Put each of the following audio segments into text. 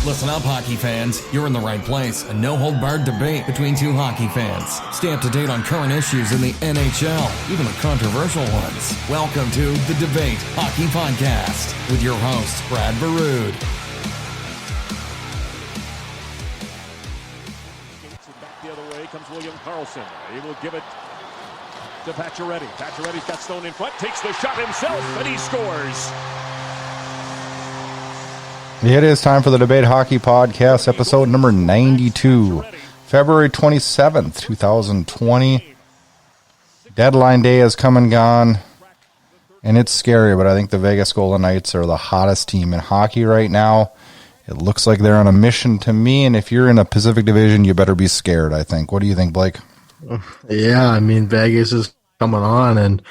Listen up, hockey fans. You're in the right place. A no-hold-barred debate between two hockey fans. Stay up to date on current issues in the NHL, even the controversial ones. Welcome to The Debate Hockey Podcast with your host, Brad Burud. Back the other way comes William Karlsson. He will give it to Pacioretty. Pacioretty's got Stone in front, takes the shot himself, and he scores. It is time for the Debate Hockey Podcast, episode number 92, February 27th, 2020. Deadline day has come and gone, and it's scary, but I think the Vegas Golden Knights are the hottest team in hockey right now. It looks like they're on a mission to me, and if you're in a Pacific Division, you better be scared, I think. What do you think, Blake? Yeah, I mean, Vegas is coming on, and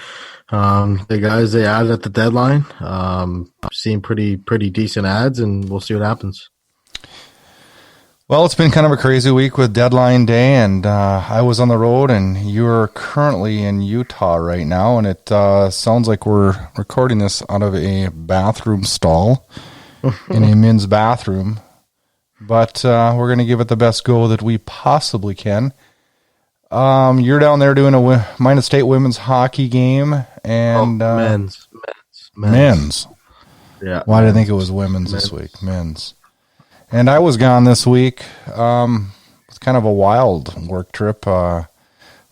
the guys they added at the deadline seem pretty decent ads, and we'll see what happens. Well, it's been kind of a crazy week with deadline day, and I was on the road, and you're currently in Utah right now, and it sounds like we're recording this out of a bathroom stall in a men's bathroom, but we're going to give it the best go that we possibly can. You're down there doing a Minot State women's hockey game, and men's. Yeah. Why did I think it was women's this week? Men's. And I was gone this week. It's kind of a wild work trip.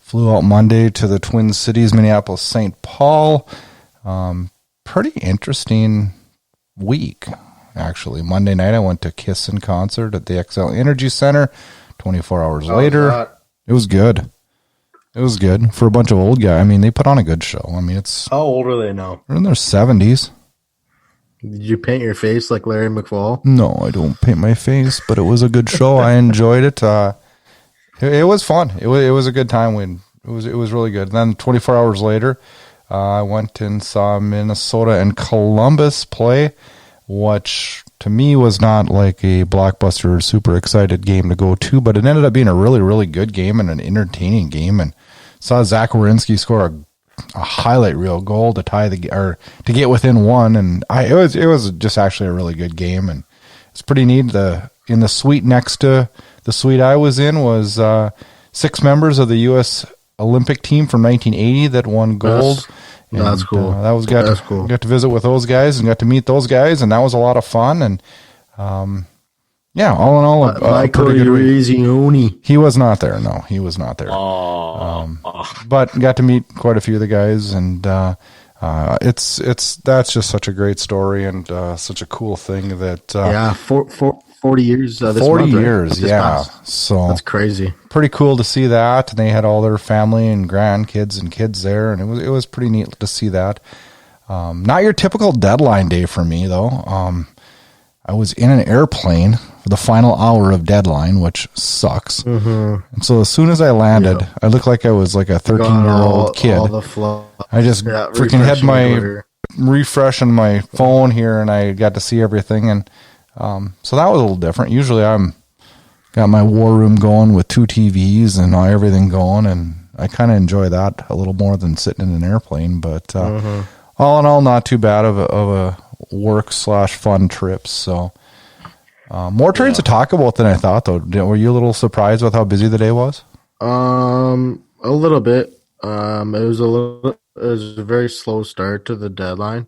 Flew out Monday to the Twin Cities, Minneapolis, St. Paul. Pretty interesting week, actually. Monday night I went to Kiss in concert at the XL Energy Center. 24 hours later. It was good. It was good for a bunch of old guys. I mean, they put on a good show. I mean, it's... How old are they now? They're in their 70s. Did you paint your face like Larry McFall? No, I don't paint my face, but it was a good show. I enjoyed it. It was fun. It was a good time. It was really good. And then 24 hours later, I went and saw Minnesota and Columbus play, which to me was not like a blockbuster, super excited game to go to, but it ended up being a really, really good game and an entertaining game. And saw Zach Werenski score a highlight reel goal to tie to get within one, and it was just actually a really good game, and it's pretty neat. In the suite next to the suite I was in was 6 members of the U.S. Olympic team from 1980 that won gold. That's cool. That's cool. Got to visit with those guys and got to meet those guys, and that was a lot of fun. And yeah, all in all, a pretty good week. He was not there. No, he was not there. But got to meet quite a few of the guys, and that's just such a great story and such a cool thing that 40 years. 40 years, yeah. So that's crazy. Pretty cool to see that, and they had all their family and grandkids and kids there, and it was pretty neat to see that. Not your typical deadline day for me though. I was in an airplane for the final hour of deadline, which sucks. Mm-hmm. And so as soon as I landed, I looked like I was like a 13-year-old kid. I just freaking had my refresh on my phone here, and I got to see everything. And so that was a little different. Usually I'm got my war room going with 2 TVs and everything going, and I kind of enjoy that a little more than sitting in an airplane. But all in all, not too bad of a work/fun trips. So more trades to talk about than I thought, though. Were you a little surprised with how busy the day was? A little bit. It was a very slow start to the deadline.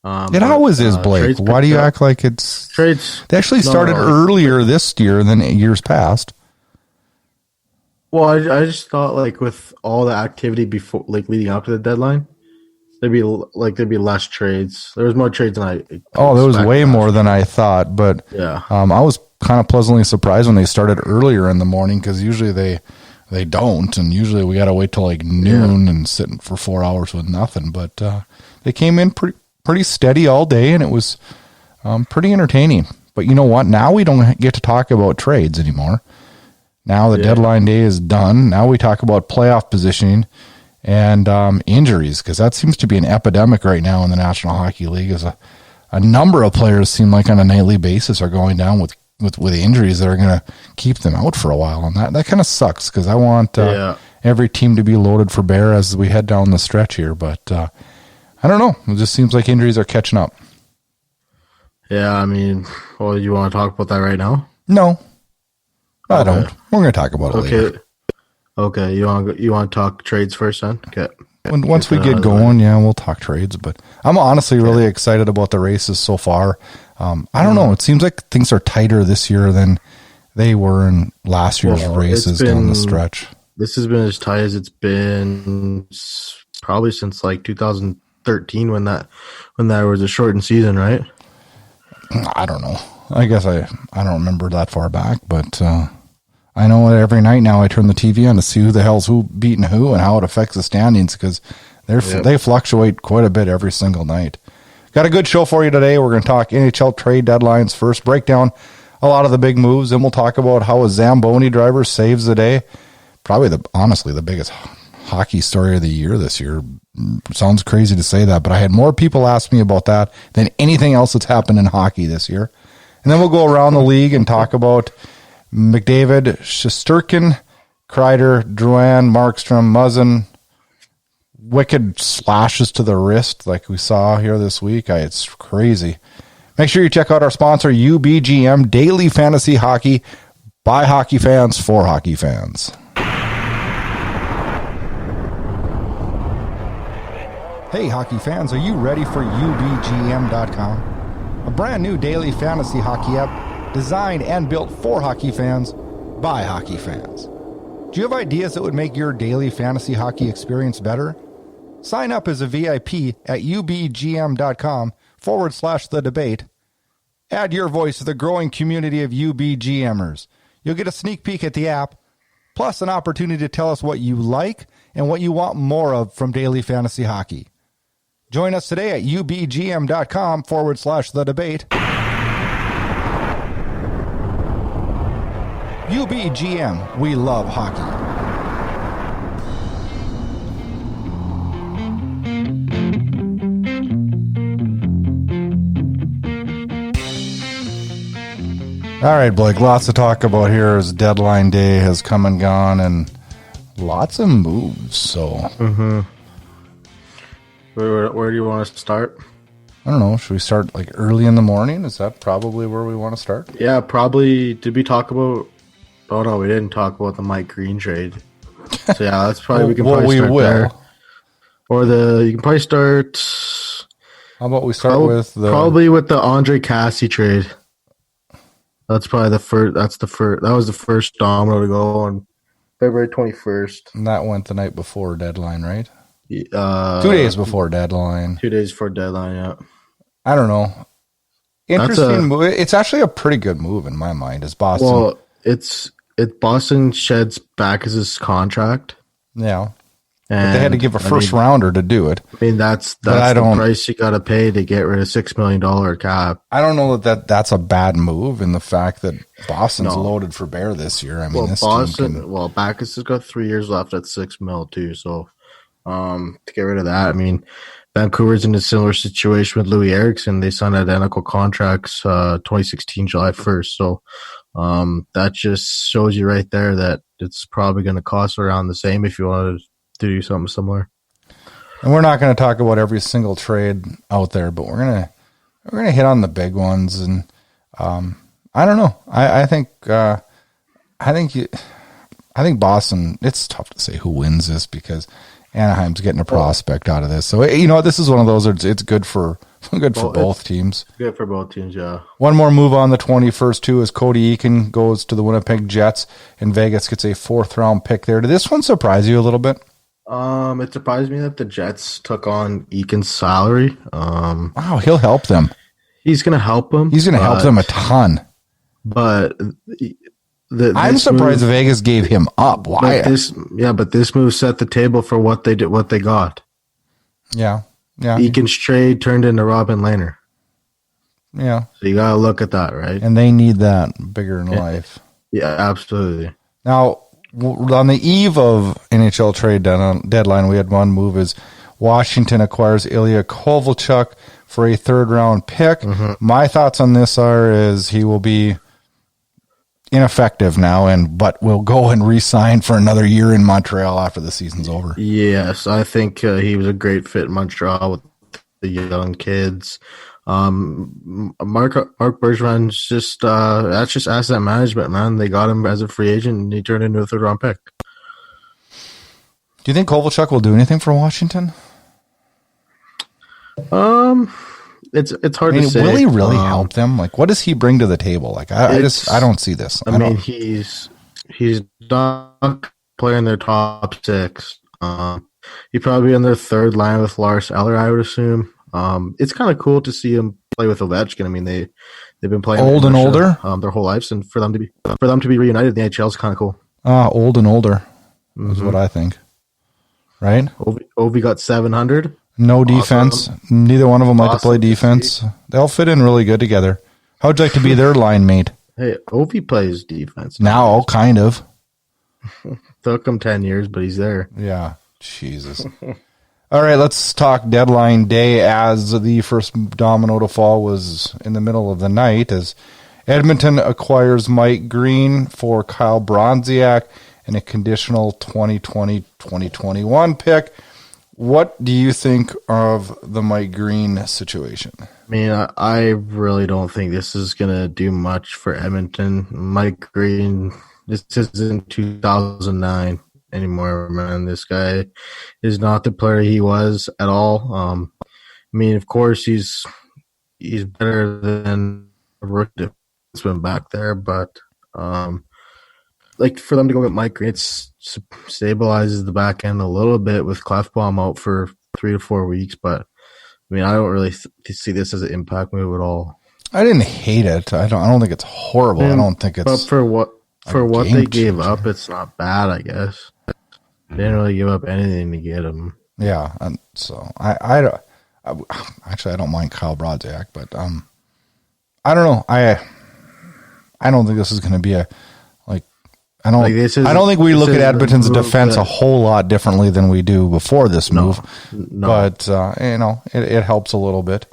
It always is, Blake. Why do you act like it's trades? They actually started earlier this year than years past. Well, I just thought, like, with all the activity before, like, leading up to the deadline, there'd be less trades. There was more trades than I there was way more than I thought, but yeah. I was kind of pleasantly surprised when they started earlier in the morning, because usually they don't, and usually we got to wait till like noon and sit for 4 hours with nothing. But they came in pretty steady all day, and it was pretty entertaining. But you know what? Now we don't get to talk about trades anymore. Now the deadline day is done. Now we talk about playoff positioning and injuries, because that seems to be an epidemic right now in the National Hockey League. As a number of players seem like on a nightly basis are going down with injuries that are going to keep them out for a while, and that kind of sucks, because I want every team to be loaded for bear as we head down the stretch here. But I don't know. It just seems like injuries are catching up. Yeah, I mean, well, you want to talk about that right now? No, I don't. We're going to talk about it later. Okay. You want to talk trades first, then? Okay. Once we get going, yeah, we'll talk trades. But I'm honestly really excited about the races so far. I don't know. It seems like things are tighter this year than they were in last year's races down the stretch. This has been as tight as it's been probably since like 2013 when there was a shortened season, right? I don't know. I guess I don't remember that far back, but I know every night now I turn the TV on to see who the hell's who beating who and how it affects the standings because they fluctuate quite a bit every single night. Got a good show for you today. We're going to talk NHL trade deadlines first, break down a lot of the big moves, and we'll talk about how a Zamboni driver saves the day. Probably honestly the biggest hockey story of the year this year. Sounds crazy to say that, but I had more people ask me about that than anything else that's happened in hockey this year. And then we'll go around the league and talk about McDavid, Shesterkin, Kreider, Drouin, Markstrom, Muzzin, wicked slashes to the wrist like we saw here this week. It's crazy. Make sure you check out our sponsor, UBGM Daily Fantasy Hockey, by hockey fans for hockey fans. Hey, hockey fans, are you ready for UBGM.com? A brand new daily fantasy hockey app designed and built for hockey fans by hockey fans. Do you have ideas that would make your daily fantasy hockey experience better? Sign up as a VIP at UBGM.com/the debate. Add your voice to the growing community of UBGMers. You'll get a sneak peek at the app, plus an opportunity to tell us what you like and what you want more of from daily fantasy hockey. Join us today at UBGM.com/the debate. UBGM, we love hockey. All right, Blake, lots to talk about here as deadline day has come and gone and lots of moves. So, Where do you want us to start? I don't know. Should we start like early in the morning? Is that probably where we want to start? Yeah, probably. Did we talk about? Oh no, we didn't talk about the Mike Green trade. So yeah, that's probably we can probably start there. Or you can probably start. How about we start with the Andre Cassie trade? That's probably the first. That was the first domino to go on February 21st. And that went the night before deadline, right? 2 days before deadline. 2 days before deadline, yeah. I don't know. Interesting move. It's actually a pretty good move in my mind. Is Boston? Well, Boston sheds Backus's contract. Yeah. But they had to give a first rounder to do it. I mean, that's the price you got to pay to get rid of $6 million cap. I don't know that's a bad move in the fact that Boston's loaded for bear this year. I mean, Backus has got 3 years left at $6 million too. So to get rid of that, I mean, Vancouver's in a similar situation with Louis Eriksson. They signed identical contracts 2016 July 1st. So that just shows you right there that it's probably going to cost around the same if you wanted to do something similar. And we're not going to talk about every single trade out there, but we're gonna hit on the big ones. And I don't know. I think Boston. It's tough to say who wins this because Anaheim's getting a prospect out of this. So this is one of those. It's good for both teams. Good for both teams, yeah. One more move on the 21st too is Cody Eakin goes to the Winnipeg Jets, and Vegas gets a 4th round pick there. Did this one surprise you a little bit? It surprised me that the Jets took on Eakin's salary. Wow, he'll help them. He's going to help them. He's going to help them a ton. But I'm surprised Vegas gave him up. Why? But this move set the table for what they did, what they got. Yeah. Eakin's trade turned into Robin Lehner. Yeah. So you got to look at that, right? And they need that bigger in life. Yeah, absolutely. Now, on the eve of NHL trade deadline, we had one move is Washington acquires Ilya Kovalchuk for a 3rd round pick. Mm-hmm. My thoughts on this is he will be ineffective now, but will go and re-sign for another year in Montreal after the season's over. Yes, I think he was a great fit in Montreal with the young kids. Mark Bergeron's just that's just asset management, man. They got him as a free agent, and he turned into a 3rd-round pick. Do you think Kovalchuk will do anything for Washington? It's hard to say. Will he really help them? Like, what does he bring to the table? Like, I don't see this. I mean, he's not playing their top 6. He'd probably be in their 3rd line with Lars Eller, I would assume. It's kind of cool to see him play with Ovechkin. I mean, they've been playing old and older their whole lives, and for them to be reunited in the NHL is kind of cool. Old and older is what I think. Right? Ovi got 700. No defense. Awesome. Neither one of them like to play defense. They'll fit in really good together. How would you like to be their line mate? Hey, Ovi plays defense now, kind of. Took him 10 years, but he's there. Yeah. Jesus. All right, let's talk deadline day, as the first domino to fall was in the middle of the night as Edmonton acquires Mike Green for Kyle Bronziak and a conditional 2020-2021 pick. What do you think of the Mike Green situation? I mean, I really don't think this is going to do much for Edmonton. Mike Green, this isn't 2009 anymore, man. This guy is not the player he was at all. I mean, of course, he's better than a rookie defenseman back there, but like for them to go get Mike Green, it stabilizes the back end a little bit with Clefbaum out for 3 to 4 weeks. But I mean, I don't really see this as an impact move at all. I didn't hate it. I don't think it's horrible. I don't think it's. But for what they gave up, it's not bad, I guess. They didn't really give up anything to get him. Yeah, and so I don't mind Kyle Brodziak, but I don't know. I don't think this is going to be a like. I don't think we look at Edmonton's defense a whole lot differently than we do before this move. No. But it helps a little bit.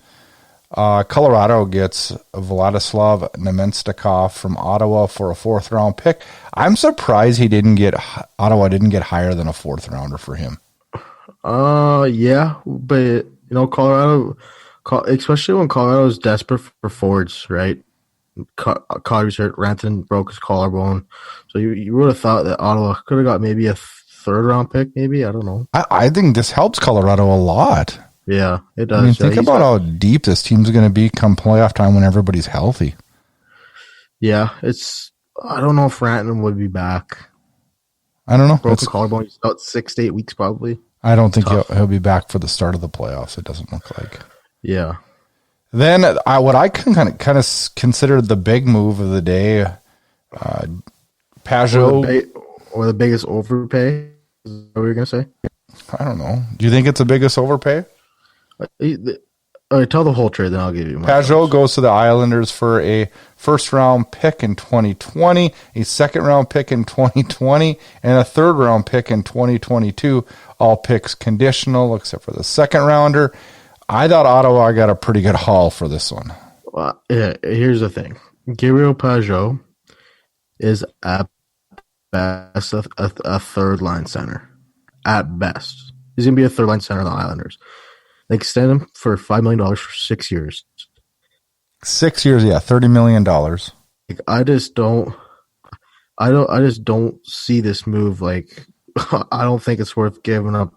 Colorado gets Vladislav Nemenstikov from Ottawa for a 4th round pick. I'm surprised Ottawa didn't get higher than a 4th rounder for him. Yeah, but Colorado, especially when Colorado's desperate for forwards, right? Collier's hurt, Rantanen broke his collarbone, so you would have thought that Ottawa could have got maybe a 3rd round pick. Maybe, I don't know. I think this helps Colorado a lot. Yeah, it does. I mean, think about how deep this team's going to be come playoff time when everybody's healthy. Yeah, I don't know if Rantanen would be back. I don't know. Broken collarbone, he's about 6 to 8 weeks probably. I don't think he'll be back for the start of the playoffs. It doesn't look like. Yeah. Then what I can kind of consider the big move of the day, Pajot. Or the biggest overpay? Is that what you're going to say? I don't know. Do you think it's the biggest overpay? Tell the whole trade, then I'll give you my Pajot goes to the Islanders for a 1st round pick in 2020, a 2nd round pick in 2020, and a 3rd round pick in 2022. All picks conditional except for the 2nd rounder. I thought Ottawa got a pretty good haul for this one. Well, yeah, here's the thing. Gabriel Pajot is at best a 3rd line center. At best. He's going to be a 3rd line center on the Islanders. They extend him for $5 million for 6 years. 6 years, yeah, $30 million. Like, I just don't see this move. Like, I don't think it's worth giving up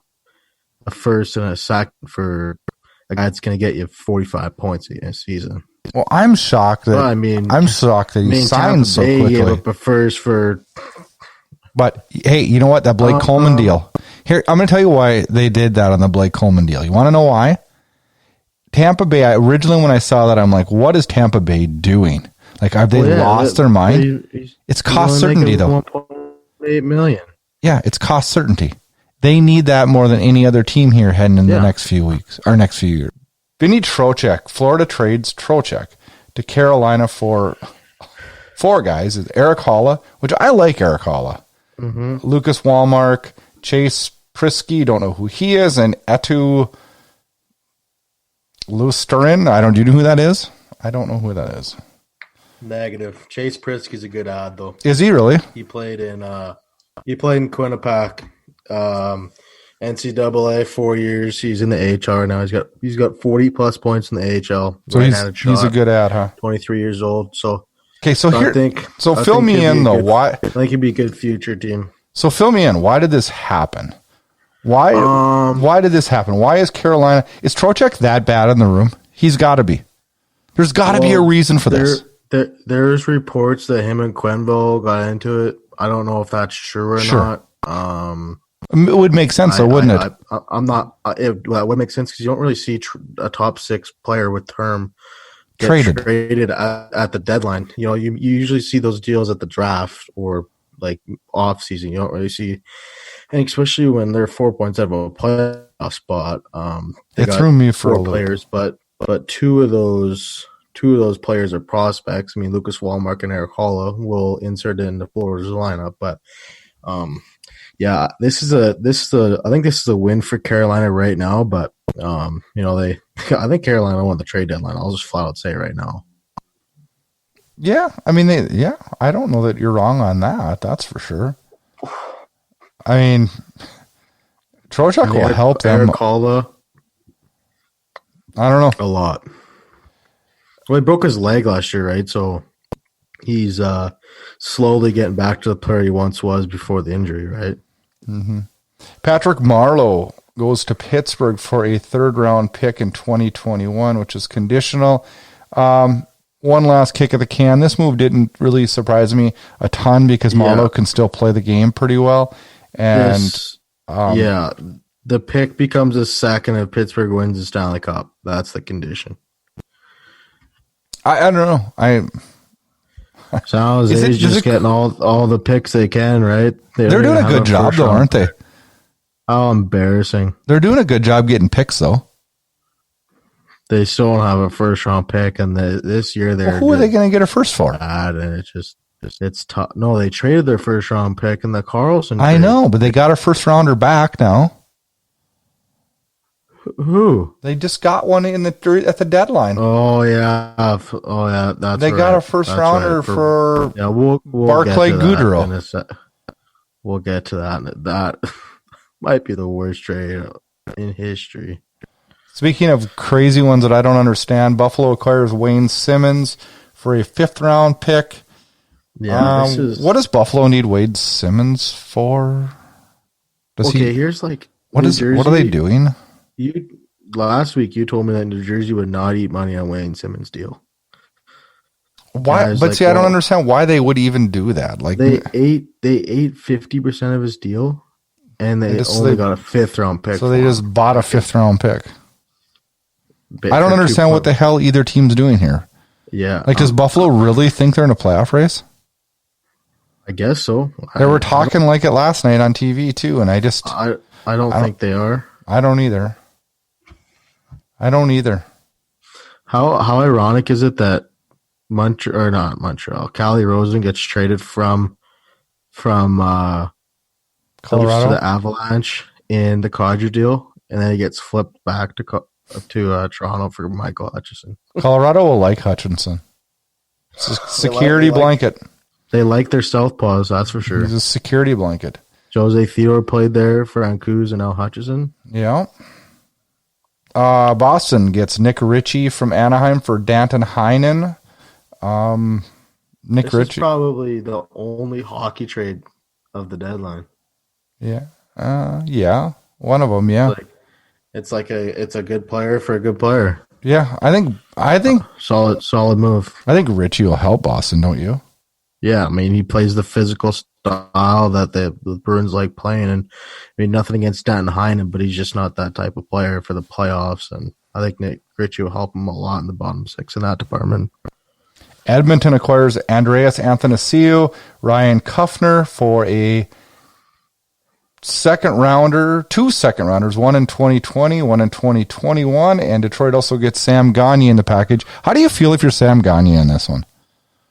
a 1st and a 2nd for a guy that's going to get you 45 points in a season. Well, I'm shocked that he signed so quickly. Gave up a 1st for. But hey, you know what? That Blake Coleman deal. Here, I'm going to tell you why they did that on the Blake Coleman deal. You want to know why? Tampa Bay, originally when I saw that, I'm like, what is Tampa Bay doing? Like, have they lost their mind? It's cost certainty, though. $1.8 million. Yeah, it's cost certainty. They need that more than any other team here heading in the next few weeks, or next few years. Vinny Trocheck, Florida trades Trocheck to Carolina for 4 guys. It's Eric Holla, which I like Eric Holla. Mm-hmm. Lucas Walmark, Chase Prisky, don't know who he is, and Etu Lusterin. Do you know who that is? I don't know who that is. Negative. Chase Prisky's a good ad, though. Is he really? He played in Quinnipiac. NCAA 4 years. He's in the AHL now. He's got 40+ points in the AHL. So he's a good ad, huh? 23 years old. So okay, I think fill me in though. Why? I think he'd be a good future team. So fill me in. Why did this happen? Why did this happen? Why is Carolina? Is Trocheck that bad in the room? He's got to be. There's got to be a reason for this. There's reports that him and Quenneville got into it. I don't know if that's true or not. It would make sense, though, wouldn't it? I'm not. It would make sense because you don't really see a top 6 player with term get traded at the deadline. You usually see those deals at the draft or like off season. You don't really see, and especially when they're 4 points out of a playoff spot. It threw me for 4 players, but two of those players are prospects. I mean, Lucas Wallmark and Eric Holla will insert in the Florida's lineup, but yeah, I think this is a win for Carolina right now. But I think Carolina won the trade deadline. I'll just flat out say right now. Yeah, I mean, I don't know that you're wrong on that. That's for sure. I mean, Trocheck will help them. Eric Holla, I don't know. A lot. Well, he broke his leg last year, right? So he's slowly getting back to the player he once was before the injury, right? Mm-hmm. Patrick Marleau goes to Pittsburgh for a 3rd-round pick in 2021, which is conditional. One last kick of the can. This move didn't really surprise me a ton because Marleau can still play the game pretty well. And the pick becomes a second if Pittsburgh wins the Stanley Cup. That's the condition. I don't know. San Jose's just getting all the picks they can, right? They're doing a good job, though, aren't they? How embarrassing. They're doing a good job getting picks, though. They still don't have a first-round pick, and this year they're who are they going to get a first for? And it's tough. No, they traded their first-round pick in the Carlson trade. I know, but they got a first-rounder back now. Who? They just got one at the deadline. Oh yeah, that's they got a first rounder for we'll Barclay Goodrow. We'll get to that. That might be the worst trade in history. Speaking of crazy ones that I don't understand, Buffalo acquires Wayne Simmons for a 5th-round pick. Yeah, what does Buffalo need Wade Simmons for? Here's like what are they doing? Last week you told me that New Jersey would not eat money on Wayne Simmons' deal. Why? But I don't understand why they would even do that. Like they ate 50% of his deal, and they only got a 5th-round pick. So they just bought a 5th-round pick. I don't understand what the hell either team's doing here. Yeah, like does Buffalo really think they're in a playoff race? I guess so. They were talking like it last night on TV too, and I don't think they are. I don't either. How ironic is it that Calle Rosen gets traded from Colorado to the Avalanche in the Kadri deal, and then he gets flipped back to Toronto for Michael Hutchinson. Colorado will like Hutchinson. It's a security blanket. They like their southpaws, that's for sure. He's a security blanket. Jose Theodore played there for Ancuz and now Hutchison. Yeah. Boston gets Nick Ritchie from Anaheim for Danton Heinen. This is probably the only hockey trade of the deadline. Yeah. One of them, yeah. It's a good player for a good player. Yeah, I think solid move. I think Ritchie will help Boston, don't you? Yeah, I mean he plays the physical style that the Bruins like playing, and I mean nothing against Danton Heinen, but he's just not that type of player for the playoffs. And I think Nick Ritchie will help him a lot in the bottom 6 in that department. Edmonton acquires Andreas Athanasiou, Ryan Kuffner for a 2nd-rounder, 2 2nd-rounders, one in 2020, one in 2021, and Detroit also gets Sam Gagner in the package. How do you feel if you're Sam Gagner in this one?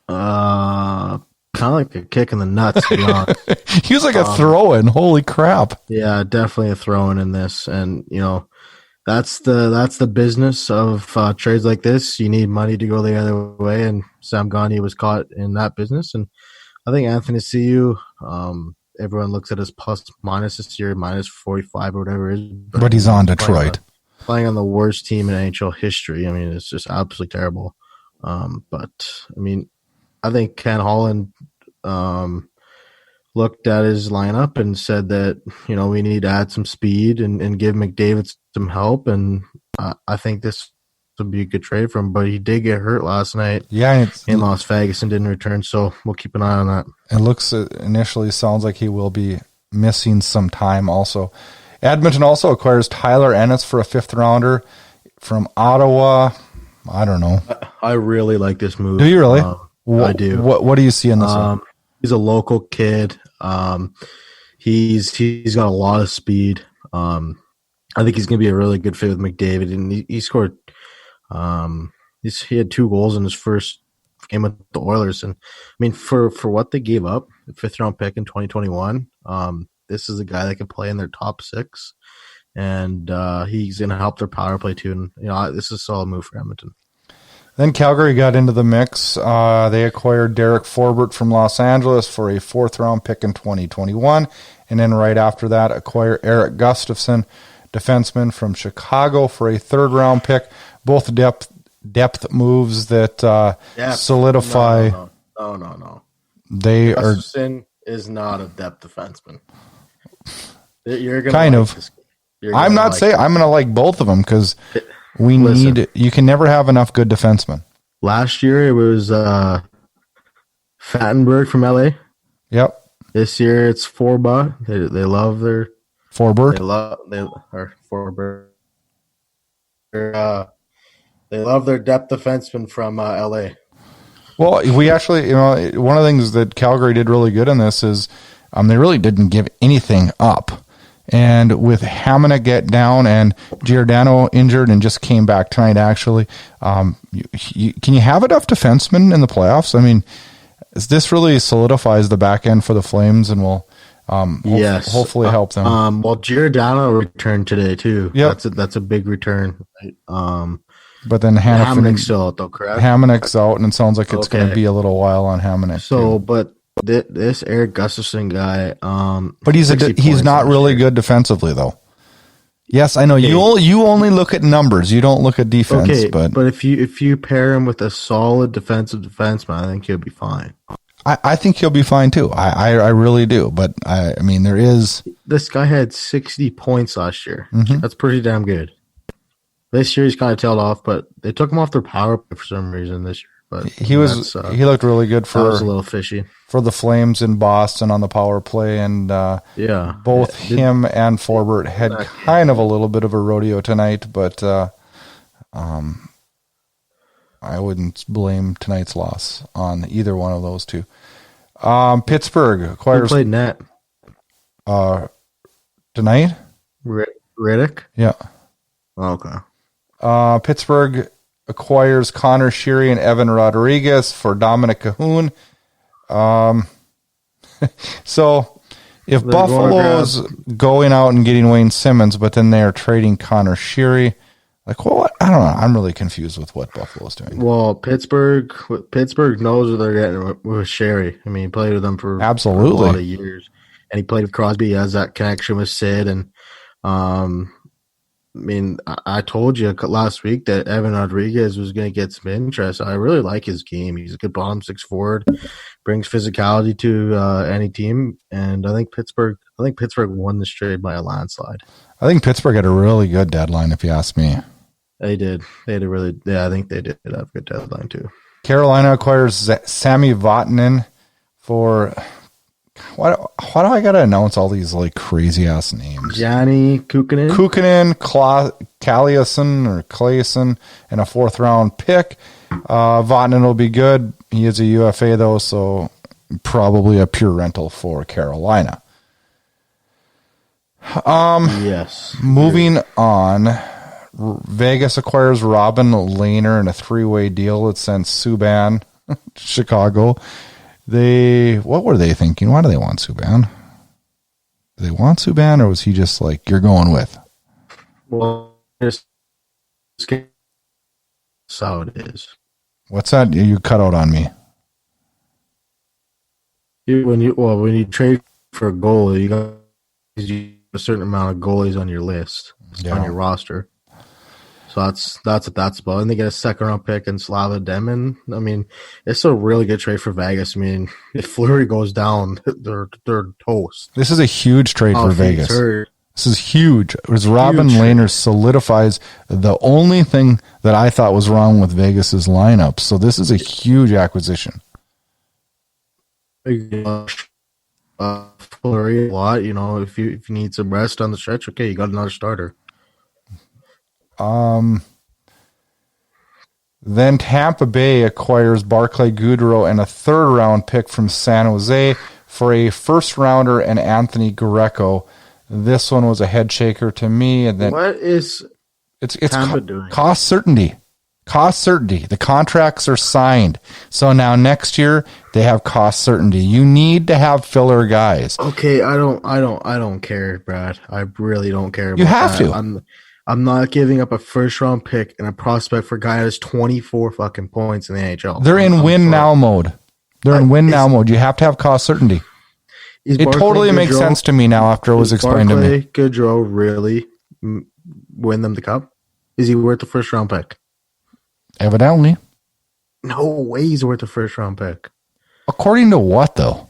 Kind of like a kick in the nuts, to be honest. He was like a throw-in. Holy crap. Yeah, definitely a throw-in in this. And, that's the business of trades like this. You need money to go the other way, and Sam Gagner was caught in that business. And I think Anthony Ciu everyone looks at his plus minus this year, minus 45 or whatever it is. But he's on Detroit. Playing on the worst team in NHL history. I mean, it's just absolutely terrible. But, I mean, I think Ken Holland looked at his lineup and said that, we need to add some speed and give McDavid some help. And I think this would be a good trade for him. But he did get hurt last night in Las Vegas and didn't return. So we'll keep an eye on that. It initially sounds like he will be missing some time also. Edmonton also acquires Tyler Ennis for a 5th rounder from Ottawa. I don't know. I really like this move. Do you really? I do. What do you see in this one? He's a local kid. He's got a lot of speed. I think he's going to be a really good fit with McDavid. And he scored. He had 2 goals in his first game with the Oilers. And I mean, for what they gave up, the 5th round pick in 2021. This is a guy that can play in their top 6, and he's going to help their power play too. And this is a solid move for Edmonton. Then Calgary got into the mix. They acquired Derek Forbort from Los Angeles for a 4th round pick in 2021, and then right after that, acquire Eric Gustafson, defenseman from Chicago, for a 3rd round pick. Both depth moves that solidify. No. Gustafson is not a depth defenseman. You're gonna kind of. I'm not saying I'm going to like both of them because you can never have enough good defensemen. Last year it was Fattenberg from LA. Yep. This year it's Forba. They love their Forbort. Forberg. They love their depth defenseman from LA. Well, we actually, one of the things that Calgary did really good in this is they really didn't give anything up. And with Hamonic get down and Giordano injured and just came back tonight, actually, can you have enough defensemen in the playoffs? I mean, this really solidifies the back end for the Flames and will hopefully help them. Well, Giordano returned today, too. Yep. That's a big return. But then Hamonic's still out, though, correct? Hamonic's out, and it sounds like it's going to be a little while on Hamonic. So, but this Eric Gustafson guy, but he's not really good defensively, though. Yes, I know you only look at numbers. You don't look at defense. Okay, but if you pair him with a solid defensive defenseman, I think he'll be fine. I think he'll be fine too. I really do. But I mean, this guy had 60 points last year. Mm-hmm. That's pretty damn good. This year he's kind of tailed off, but they took him off their power play for some reason this year. But he looked really good that was a little fishy for the Flames in Boston on the power play, and both him and Forbort had kind of a little bit of a rodeo tonight, but I wouldn't blame tonight's loss on either one of those two. Pittsburgh acquires. Who played net tonight. Riddick. Yeah. Okay. Pittsburgh acquires Connor Sheary and Evan Rodriguez for Dominic Cahoon. So if Buffalo's going out and getting Wayne Simmons, but then they are trading Connor Sheary, like, well, I don't know. I'm really confused with what Buffalo's doing. Well, Pittsburgh knows what they're getting with Sheary. I mean, he played with them for a lot of years, and he played with Crosby. He has that connection with Sid, and I mean, I told you last week that Evan Rodriguez was going to get some interest. I really like his game. He's a good bottom 6 forward, brings physicality to any team, and I think Pittsburgh won this trade by a landslide. I think Pittsburgh had a really good deadline, if you ask me. They did. I think they did have a good deadline too. Carolina acquires Sami Vatanen for. Why do I got to announce all these like crazy ass names? Johnny Kukanen, Claesson, and a 4th round pick. Vatanen will be good. He is a UFA though, so probably a pure rental for Carolina. Yes. Moving on, Vegas acquires Robin Lehner in a 3-way deal that sends Subban to Chicago. What were they thinking? Why do they want Subban? Do they want Subban, or was he just like, you're going with? Well, that's how it is. What's that? You cut out on me. When you trade for a goalie, you got a certain amount of goalies on your list, on your roster. So that's what that's about. And they get a second-round pick in Slava Demon. I mean, it's a really good trade for Vegas. I mean, if Fleury goes down, they're toast. This is a huge trade for Vegas. This is huge. As Robin Lehner solidifies the only thing that I thought was wrong with Vegas's lineup. So this is a huge acquisition. Fleury a lot, you know, if you need some rest on the stretch, okay, you got another starter. Then Tampa Bay acquires Barclay Goodrow and a third-round pick from San Jose for a first-rounder and Anthony Greco. This one was a head shaker to me. And then what is it's Tampa doing? Cost certainty. Cost certainty. The contracts are signed. So now next year they have cost certainty. You need to have filler guys. Okay, I don't care, Brad. I really don't care about You have that. to. I'm not giving up a first round pick and a prospect for a guy that has 24 fucking points in the NHL. They're in win now mode. They're in win now mode. You have to have cost certainty. It totally makes sense to me now after it was explained to me. Goodrow really win them the cup? Is he worth the first round pick? Evidently. No way he's worth the first round pick. According to what, though?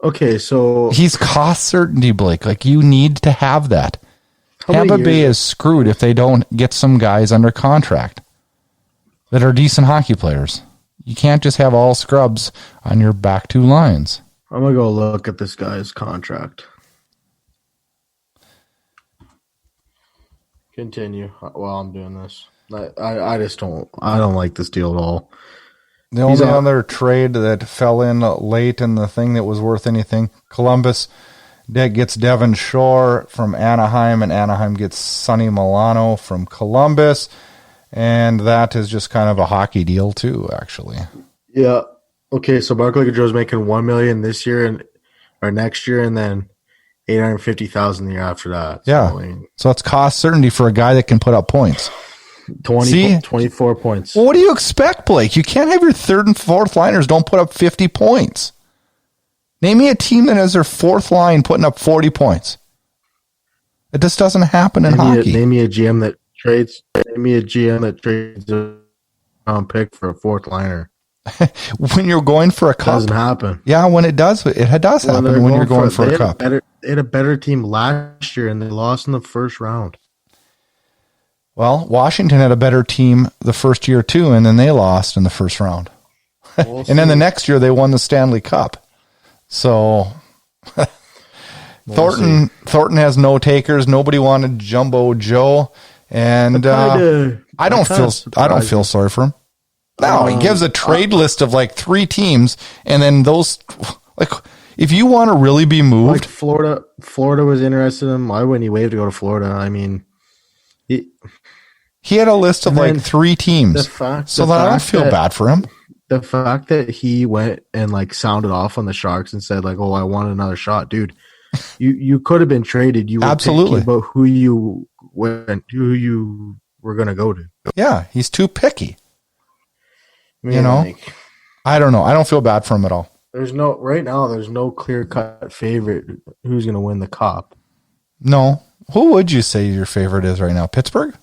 Okay, so he's cost certainty, Blake. Like, you need to have that. Tampa Bay is screwed if they don't get some guys under contract that are decent hockey players. You can't just have all scrubs on your back two lines. I'm going to go look at this guy's contract. Continue while I'm doing this. I just don't like this deal at all. The only other trade that fell in late in the thing that was worth anything, Columbus that gets Devon Shore from Anaheim, and Anaheim gets Sonny Milano from Columbus, and that is just kind of a hockey deal too, actually. Yeah. Okay, so Barclay Goodrow's making $1 million this year or next year, and then $850,000 the year after that. Yeah. So it's cost certainty for a guy that can put up points. 24 points. Well, what do you expect, Blake? You can't have your third and fourth liners don't put up 50 points. Name me a team that has their fourth line putting up 40 points. It just doesn't happen in hockey. Name me a GM that trades a pick for a fourth liner. When you're going for a cup. Doesn't happen. Yeah, when it does happen when you're going for a cup. They had a better team last year, and they lost in the first round. Well, Washington had a better team the first year too, and then they lost in the first round. And then the next year they won the Stanley Cup. So Thornton has no takers. Nobody wanted Jumbo Joe, and I don't feel sorry for him. No, he gives a trade list of like 3 teams, and then those, like, if you want to really be moved, like Florida was interested in him. Why wouldn't he waive to go to Florida? I mean, he had a list of like 3 teams, so I don't feel bad for him. The fact that he went and like sounded off on the Sharks and said like, "Oh, I want another shot, dude." You could have been traded. You were absolutely about who you were going to go to. Yeah, he's too picky. You know, I don't know. I don't feel bad for him at all. There's no clear-cut favorite who's going to win the cup. No. Who would you say your favorite is right now? Pittsburgh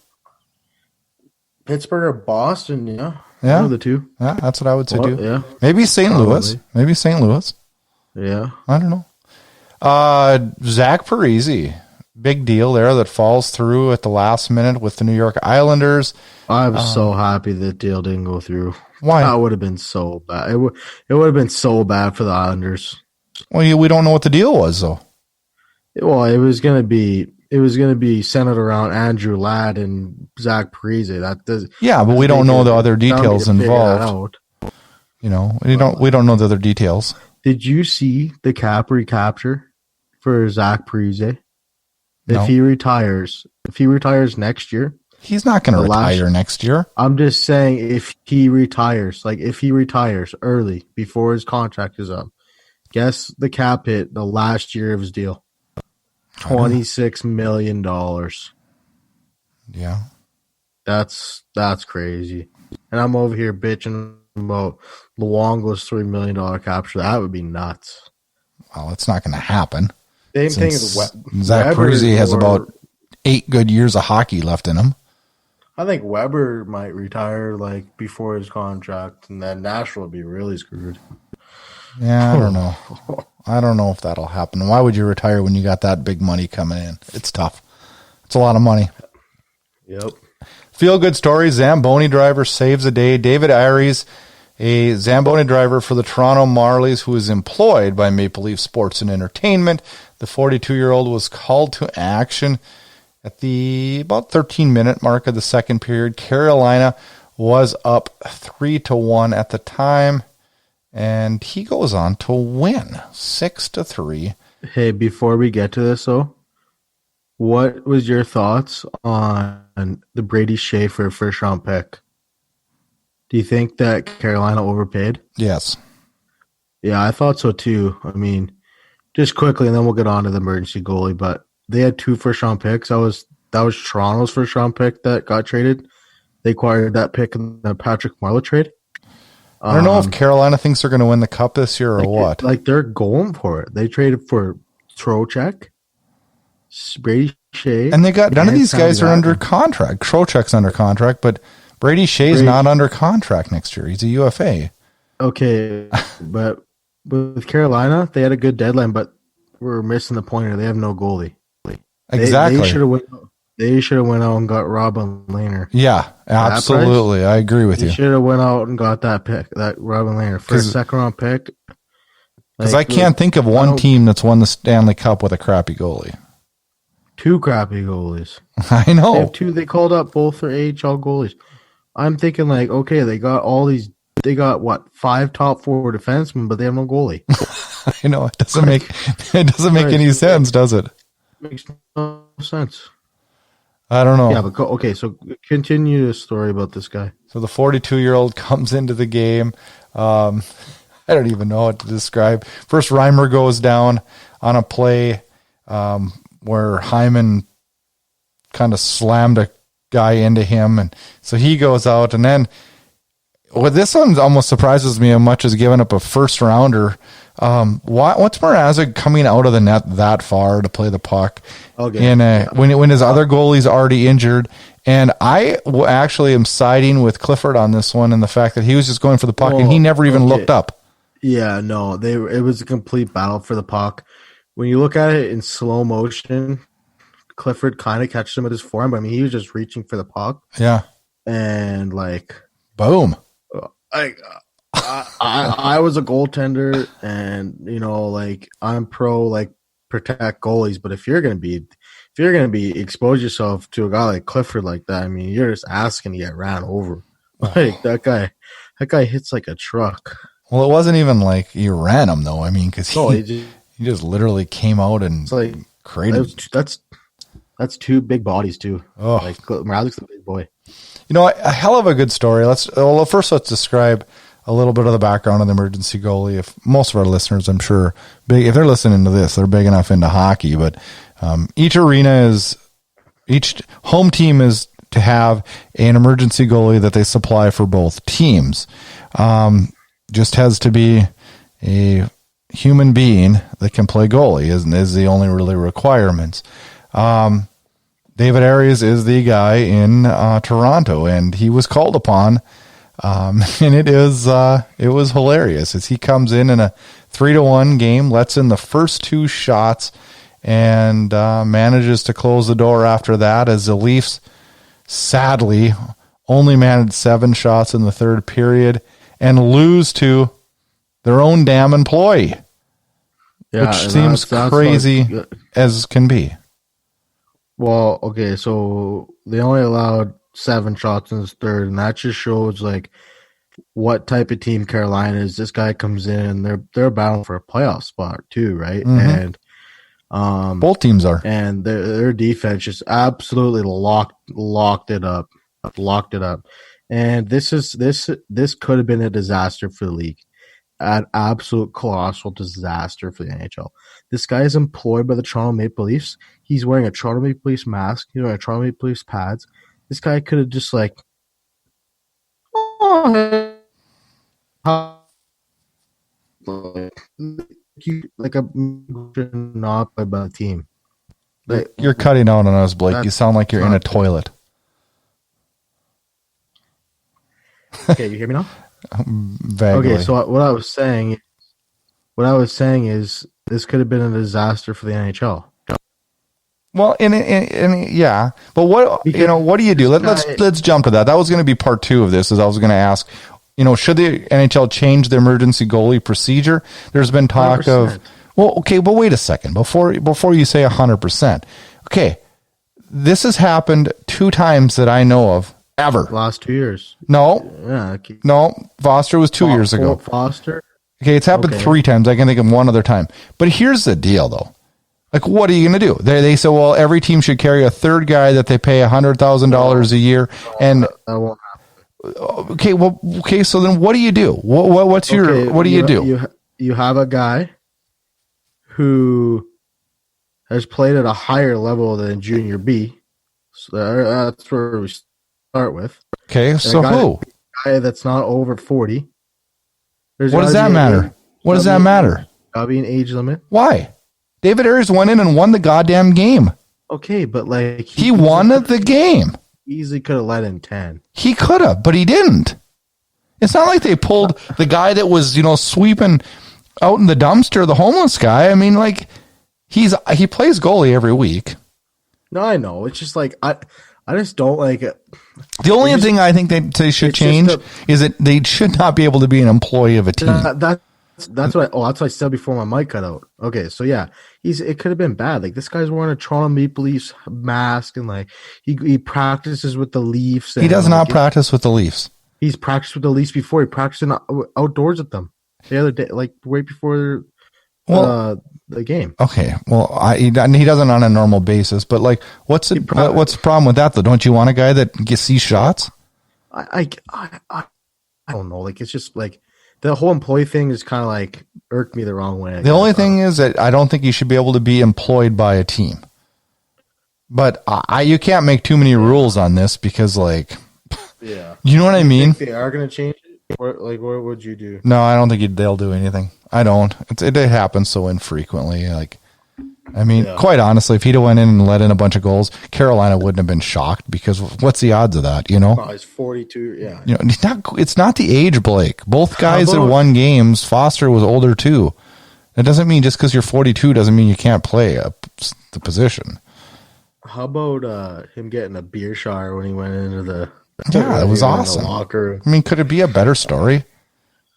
or Boston, yeah. Yeah. One of the two. Yeah, that's what I would say too. Yeah. Maybe St. Louis. Yeah. I don't know. Zach Parise. Big deal there that falls through at the last minute with the New York Islanders. I'm so happy that deal didn't go through. Why? That would have been so bad. It would have been so bad for the Islanders. Well, we don't know what the deal was, though. Well, it was going to be centered around Andrew Ladd and Zach Parise. Yeah, but we don't know the other details involved. You know, we don't know the other details. Did you see the cap recapture for Zach Parise? No. If he retires next year, he's not going to retire next year. I'm just saying, if he retires early before his contract is up, guess the cap hit the last year of his deal. $26 million. Yeah. That's crazy. And I'm over here bitching about Luongo's $3 million capture. That would be nuts. well, it's not going to happen. Same thing as Zach Parise has about 8 good years of hockey left in him. I think Weber might retire like before his contract, and then Nashville would be really screwed. Yeah, I don't know. I don't know if that'll happen. Why would you retire when you got that big money coming in? It's tough. It's a lot of money. Yep. Feel good story. Zamboni driver saves a day. David Ayres, a Zamboni driver for the Toronto Marlies who is employed by Maple Leaf Sports and Entertainment. The 42-year-old was called to action at the about 13-minute mark of the second period. Carolina was up 3-1 at the time, and he goes on to win 6-3. Hey, before we get to this, though, what was your thoughts on the Brady Schaefer first-round pick? Do you think that Carolina overpaid? Yes. Yeah, I thought so too. I mean, just quickly, and then we'll get on to the emergency goalie, but they had 2 first-round picks. That was Toronto's first-round pick that got traded. They acquired that pick in the Patrick Marleau trade. I don't know if Carolina thinks they're going to win the Cup this year or what. Like, they're going for it. They traded for Trocheck, Brady Shea. And they got none of these guys are under contract. Trocheck's under contract, but Brady Shea's not under contract next year. He's a UFA. Okay, but with Carolina, they had a good deadline, but we're missing the pointer. They have no goalie. Exactly. They should have went out and got Robin Lehner. Yeah, absolutely. I agree with you. They should have went out and got that pick, that Robin Lehner, for a second-round pick. Because I can't think of one team that's won the Stanley Cup with a crappy goalie. 2 crappy goalies. I know. They have 2. They called up both their AHL goalies. I'm thinking, like, okay, they got all these. They got what, 5 top 4 defensemen, but they have no goalie. I know it doesn't make any sense, does it? Makes no sense. I don't know. Yeah, but okay. So continue the story about this guy. So the 42-year-old comes into the game. I don't even know what to describe. First, Reimer goes down on a play where Hyman kind of slammed a guy into him, and so he goes out. And then, well, this one almost surprises me as much as giving up a first rounder. What's Mrazek coming out of the net that far to play the puck? Okay. When his other goalie's already injured? And I actually am siding with Clifford on this one, and the fact that he was just going for the puck and he never even looked up. Yeah, no, it was a complete battle for the puck. When you look at it in slow motion, Clifford kind of catches him with his forehand, but I mean, he was just reaching for the puck. Yeah. And like, boom. I was a goaltender, and you know, like, I'm pro like protect goalies, but if you're gonna be expose yourself to a guy like Clifford like that, I mean, you're just asking to get ran over. Like that guy hits like a truck. Well, it wasn't even like you ran him though. I mean, because he just literally came out and like created. That's 2 big bodies too. Oh, like Mrazek's the big boy. You know, a hell of a good story. First let's describe a little bit of the background of the emergency goalie. If most of our listeners, I'm sure, if they're listening to this, they're big enough into hockey. But each home team is to have an emergency goalie that they supply for both teams. Just has to be a human being that can play goalie is the only really requirements. David Ayres is the guy in Toronto, and he was called upon. And it was hilarious as he comes in a 3-1 game, lets in the first 2 shots, and manages to close the door after that, as the Leafs sadly only managed 7 shots in the third period and lose to their own damn employee, which seems crazy as can be. Well, okay, so they only allowed 7 shots in the third, and that just shows like what type of team Carolina is. This guy comes in, and they're battling for a playoff spot too, right? Mm-hmm. And both teams are, and their defense just absolutely locked it up. And this could have been a disaster for the league, an absolute colossal disaster for the NHL. This guy is employed by the Toronto Maple Leafs. He's wearing a Toronto Maple Leafs mask. He's wearing a Toronto Maple Leafs pads. This guy could have just like, like a not by the team. Like, You're cutting out on us, Blake. You sound like you're in a toilet. Okay, you hear me now? Vaguely. Okay, so what I was saying is this could have been a disaster for the NHL. Well, yeah, but what do you do? Let's jump to that. That was going to be part 2 of this. As I was going to ask, should the NHL change the emergency goalie procedure? There's been talk 100%. but wait a second before you say 100%. Okay, this has happened 2 times that I know of ever. Last 2 years. No, Foster was 2 years ago. Foster. Okay, it's happened 3 times. I can think of one other time. But here's the deal, though. Like, what are you going to do? They say, well, every team should carry a third guy that they pay $100,000 a year, and that won't happen. Okay. So then, what do you do? What do you do? You have a guy who has played at a higher level than Junior B, so that's where we start with. Okay, so who? A guy that's not over 40. What does that matter? What does that matter? Gotta be an age limit. Why? David Ayres went in and won the goddamn game. Okay, but like he won the game. Easily could have let in 10. He could have, but he didn't. It's not like they pulled the guy that was, sweeping out in the dumpster, the homeless guy. I mean, like he plays goalie every week. No, I know. It's just like I just don't like it. The only thing I think they should change is that they should not be able to be an employee of a team. That's what I said before my mic cut out. Okay, so yeah, it could have been bad. Like this guy's wearing a Toronto Maple Leafs mask and like he practices with the Leafs. He does not practice with the Leafs. He's practiced with the Leafs before. He practiced outdoors with them the other day, like right before the game. Okay, well, he doesn't on a normal basis, but like, what's the problem with that though? Don't you want a guy that sees shots? I don't know. Like it's just like. The whole employee thing is kind of like irked me the wrong way. The only thing is that I don't think you should be able to be employed by a team. But you can't make too many rules on this because, like, you know what I mean? Think they are going to change it? What would you do? No, I don't think they'll do anything. I don't. It happens so infrequently. Like, I mean, quite honestly, if he'd have went in and let in a bunch of goals, Carolina wouldn't have been shocked because what's the odds of that, he's 42, yeah. It's not the age, Blake. Both guys that won games, Foster was older too. It doesn't mean just because you're 42 doesn't mean you can't play the position. How about him getting a beer shower when he went into the it was awesome. Locker? I mean, could it be a better story?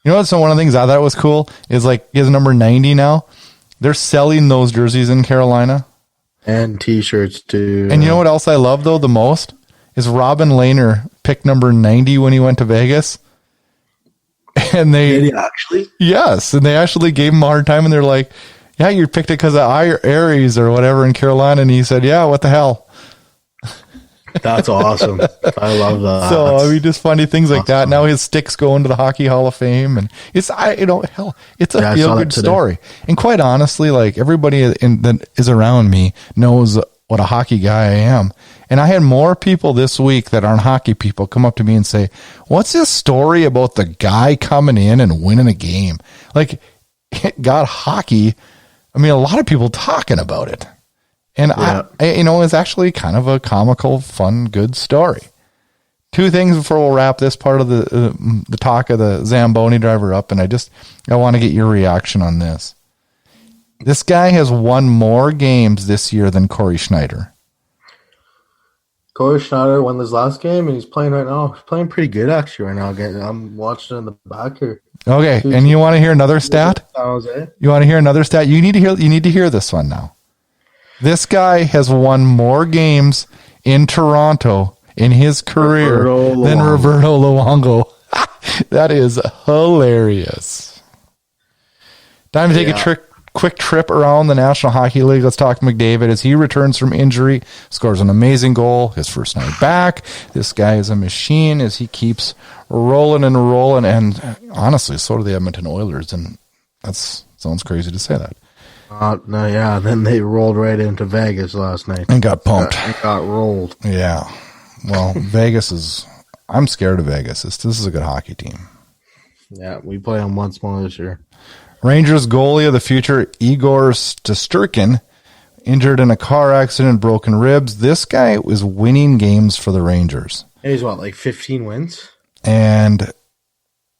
So one of the things I thought was cool is like he has number 90 now. They're selling those jerseys in Carolina. And T-shirts, too. And you know what else I love, though, the most? Is Robin Lehner picked number 90 when he went to Vegas. And Did he actually? Yes, and they actually gave him a hard time, and they're like, yeah, you picked it because of Ayres or whatever in Carolina. And he said, yeah, what the hell? That's awesome. I love that. So I mean, just funny things like that. Now his stick's going to the Hockey Hall of Fame, and it's it's a feel good story. And quite honestly, like everybody that is around me knows what a hockey guy I am. And I had more people this week that aren't hockey people come up to me and say, "What's this story about the guy coming in and winning a game?" Like it got hockey. I mean, a lot of people talking about it. And it's actually kind of a comical, fun, good story. 2 things before we'll wrap this part of the talk of the Zamboni driver up, and I want to get your reaction on this. This guy has won more games this year than Corey Schneider. Corey Schneider won this last game, and he's playing right now. He's playing pretty good, actually, right now. Again, I'm watching in the back here. Okay, and you want to hear another stat? You want to hear another stat? You need to hear this one now. This guy has won more games in Toronto in his career than Roberto Luongo. That is hilarious. Time to take a quick trip around the National Hockey League. Let's talk McDavid as he returns from injury, scores an amazing goal, his first night back. This guy is a machine as he keeps rolling and rolling. And honestly, so do the Edmonton Oilers. And that sounds crazy to say that. Then they rolled right into Vegas last night. And got pumped. Got rolled. Yeah. Well, I'm scared of Vegas. This is a good hockey team. Yeah, we play them once more this year. Rangers goalie of the future, Igor Shesterkin, injured in a car accident, broken ribs. This guy was winning games for the Rangers. He's what, like 15 wins? And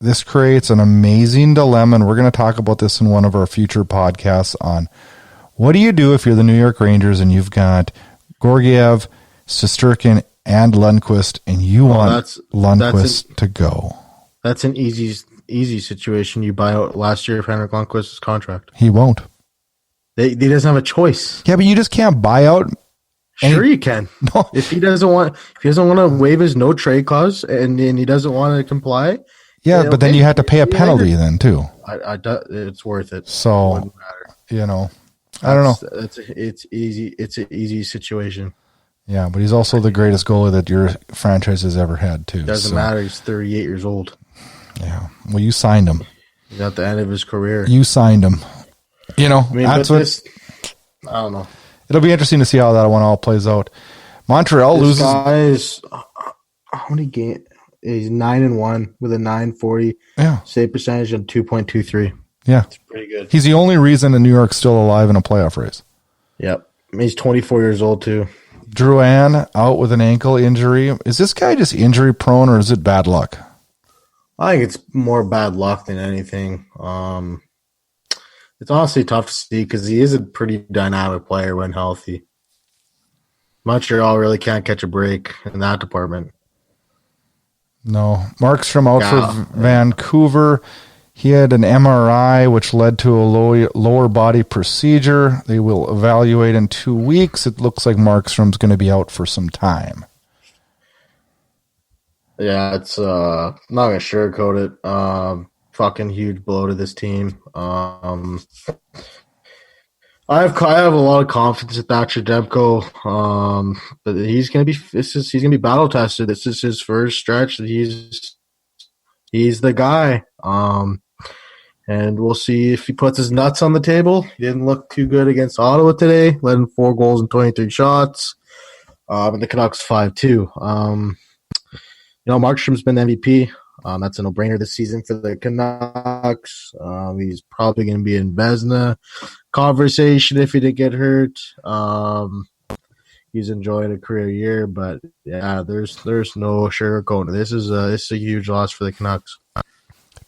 this creates an amazing dilemma, and we're going to talk about this in one of our future podcasts on what do you do if you're the New York Rangers and you've got Georgiev, Shesterkin, and Lundqvist, and you want Lundqvist to go. That's an easy situation. You buy out last year of Henrik Lundqvist's contract. He won't. He doesn't have a choice. Yeah, but you just can't buy out. Sure, you can. No. If he doesn't want to waive his no trade clause and he doesn't want to comply. Yeah, but then you have to pay a penalty then too. It's worth it. So, you know, I don't know. It's easy. It's an easy situation. Yeah, but he's also the greatest goalie that your franchise has ever had too. Doesn't matter. He's 38 years old. Yeah. Well, you signed him. He's at the end of his career. You signed him. You know, I mean, that's I don't know. It'll be interesting to see how that one all plays out. Montreal loses. Guys, how many games? He's 9-1 with a 940 save percentage and 2.23. Yeah, it's pretty good. He's the only reason that New York's still alive in a playoff race. Yep, he's 24 years old too. Drouin out with an ankle injury. Is this guy just injury prone or is it bad luck? I think it's more bad luck than anything. It's honestly tough to see because he is a pretty dynamic player when healthy. Montreal really can't catch a break in that department. No. Markstrom out for Vancouver. He had an MRI, which led to a lower body procedure. They will evaluate in 2 weeks. It looks like Markstrom's going to be out for some time. Yeah, it's not going to sugarcoat it. Fucking huge blow to this team. I have a lot of confidence in Thatcher Demko, but he's gonna be battle tested. This is his first stretch that he's the guy. And we'll see if he puts his nuts on the table. He didn't look too good against Ottawa today, led in 4 goals and 23 shots. But the Canucks 5-2. Markstrom's been the MVP. That's a no-brainer this season for the Canucks. He's probably going to be in Vezina conversation if he didn't get hurt. He's enjoyed a career year, but yeah, there's no sugarcoating. This is a huge loss for the Canucks.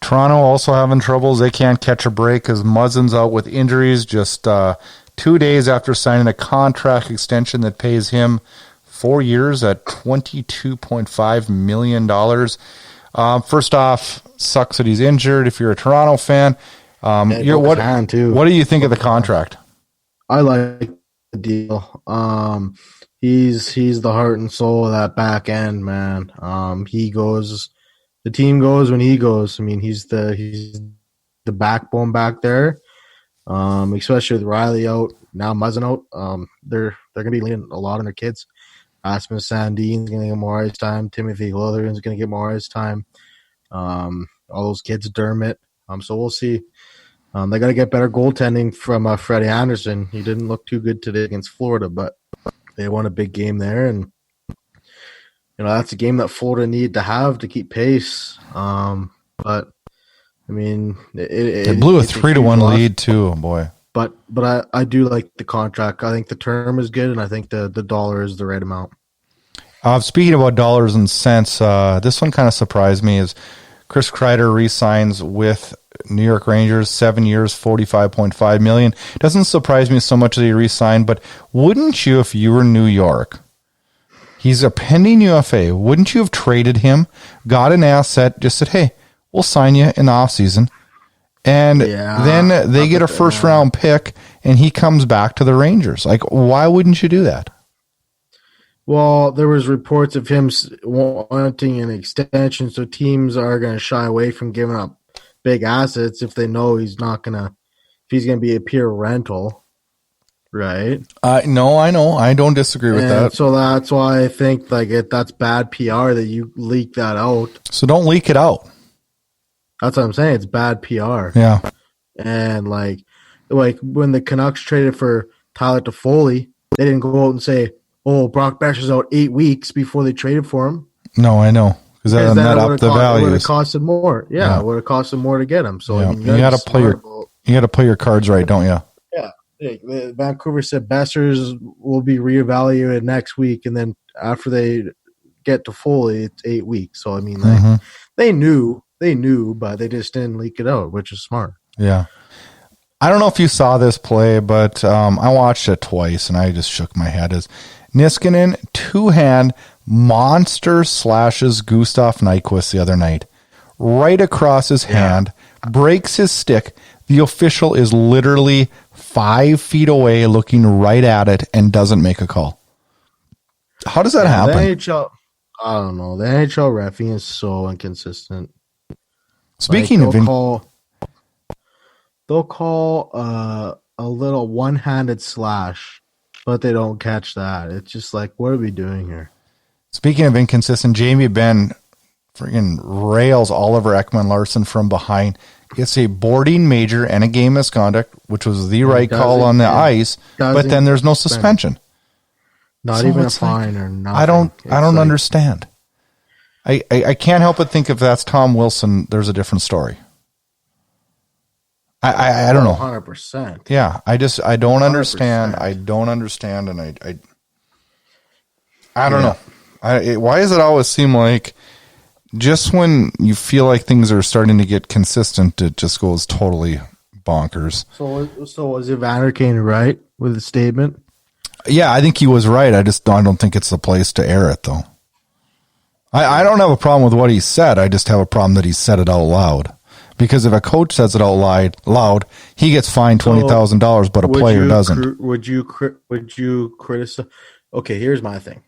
Toronto also having troubles. They can't catch a break as Muzzin's out with injuries just 2 days after signing a contract extension that pays him 4 years at $22.5 million. First off, sucks that he's injured. If you're a Toronto fan, what do you think of the contract? I like the deal. He's the heart and soul of that back end, man. The team goes when he goes. I mean, he's the backbone back there. Especially with Riley out, now Muzzin out. They're gonna be leaning a lot on their kids. Asmus Sandin's going to get more ice time. Timothy Lotherin's going to get more ice time. All those kids, Dermott. So we'll see. They got to get better goaltending from Freddie Anderson. He didn't look too good today against Florida, but they won a big game there. And, that's a game that Florida needed to have to keep pace. But, I mean, it blew a 3-1 lead too, boy. But I do like the contract. I think the term is good, and I think the dollar is the right amount. Speaking about dollars and cents, this one kind of surprised me is Chris Kreider re-signs with New York Rangers, 7 years, $45.5 million. Doesn't surprise me so much that he re-signed, but wouldn't you, if you were New York, he's a pending UFA, wouldn't you have traded him, got an asset, just said, hey, we'll sign you in the offseason? And then they get a first-round pick, and he comes back to the Rangers. Like, why wouldn't you do that? Well, there was reports of him wanting an extension, so teams are going to shy away from giving up big assets if they know he's going to be a pure rental, right? No, I know. I don't disagree with that. So that's why I think that's bad PR that you leak that out. So don't leak it out. That's what I'm saying. It's bad PR. Yeah. And like when the Canucks traded for Tyler Toffoli, they didn't go out and say, "Oh, Brock Besher's out 8 weeks" before they traded for him. No, I know because that up the values. It would have costed more. Yeah, it would have costed more to get him. So you got to play You got to play your cards right, don't you? Yeah. Vancouver said Bessers will be reevaluated next week, and then after they get to Foley, it's 8 weeks. So I mean, like they knew, but they just didn't leak it out, which is smart. Yeah. I don't know if you saw this play, but I watched it twice, and I just shook my head as Niskanen two-hand monster slashes Gustav Nyquist the other night, right across his hand, breaks his stick. The official is literally 5 feet away looking right at it and doesn't make a call. How does that happen? The NHL, I don't know. The NHL reffing is so inconsistent. Speaking of... They'll call a little one-handed slash, but they don't catch that. It's just like, what are we doing here? Speaking of inconsistent, Jamie Benn friggin' rails Oliver Ekman-Larsson from behind. It's a boarding major and a game misconduct, which was the right call on the ice, but then there's no suspension. Not even a fine or nothing. I don't understand. I can't help but think if that's Tom Wilson, there's a different story. I don't know. 100%. Yeah, I don't understand. 100%. I don't understand, and I don't know. Why does it always seem like just when you feel like things are starting to get consistent, it just goes totally bonkers? So was Evander Kane right with the statement? Yeah, I think he was right. I don't think it's the place to air it, though. I don't have a problem with what he said. I just have a problem that he said it out loud. Because if a coach says it out loud, he gets fined $20,000, but a player doesn't. Would you criticize? Okay, here's my thing.